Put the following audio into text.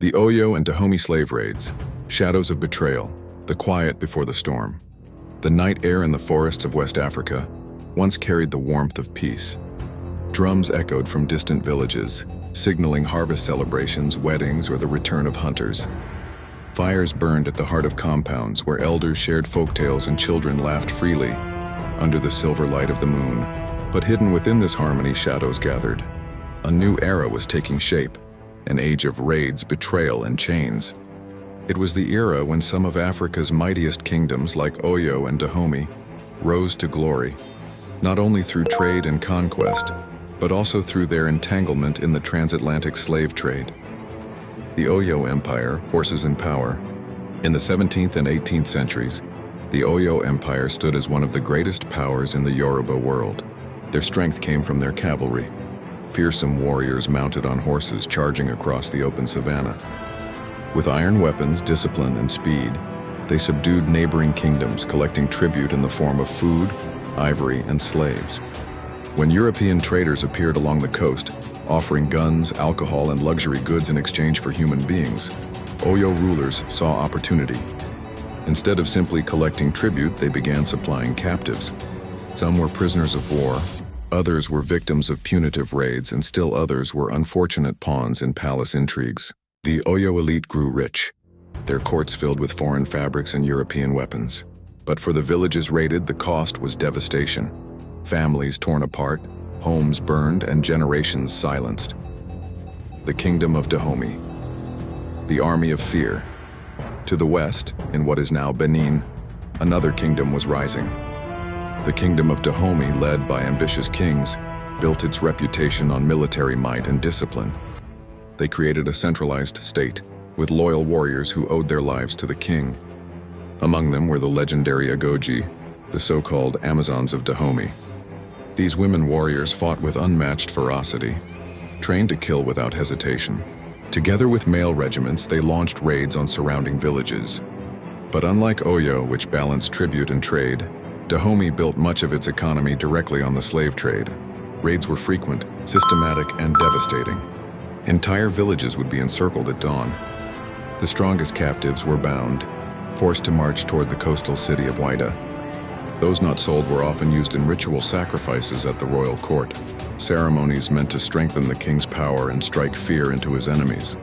The Oyo and Dahomey slave raids, shadows of betrayal, the quiet before the storm. The night air in the forests of West Africa once carried the warmth of peace. Drums echoed from distant villages, signaling harvest celebrations, weddings, or the return of hunters. Fires burned at the heart of compounds where elders shared folktales and children laughed freely under the silver light of the moon. But hidden within this harmony, shadows gathered. A new era was taking shape, an age of raids, betrayal, and chains. It was the era when some of Africa's mightiest kingdoms, like Oyo and Dahomey, rose to glory, not only through trade and conquest, but also through their entanglement in the transatlantic slave trade. The Oyo Empire, horses and power. In the 17th and 18th centuries, the Oyo Empire stood as one of the greatest powers in the Yoruba world. Their strength came from their cavalry, fearsome warriors mounted on horses charging across the open savanna. With iron weapons, discipline, and speed, they subdued neighboring kingdoms, collecting tribute in the form of food, ivory, and slaves. When European traders appeared along the coast, offering guns, alcohol, and luxury goods in exchange for human beings, Oyo rulers saw opportunity. Instead of simply collecting tribute, they began supplying captives. Some were prisoners of war, others were victims of punitive raids, and still others were unfortunate pawns in palace intrigues. The Oyo elite grew rich, their courts filled with foreign fabrics and European weapons. But for the villages raided, the cost was devastation. Families torn apart, homes burned, and generations silenced. The Kingdom of Dahomey, the Army of Fear. To the west, in what is now Benin, another kingdom was rising. The Kingdom of Dahomey, led by ambitious kings, built its reputation on military might and discipline. They created a centralized state, with loyal warriors who owed their lives to the king. Among them were the legendary Agoji, the so-called Amazons of Dahomey. These women warriors fought with unmatched ferocity, trained to kill without hesitation. Together with male regiments, they launched raids on surrounding villages. But unlike Oyo, which balanced tribute and trade, Dahomey built much of its economy directly on the slave trade. Raids were frequent, systematic, and devastating. Entire villages would be encircled at dawn. The strongest captives were bound, forced to march toward the coastal city of Wida. Those not sold were often used in ritual sacrifices at the royal court, ceremonies meant to strengthen the king's power and strike fear into his enemies.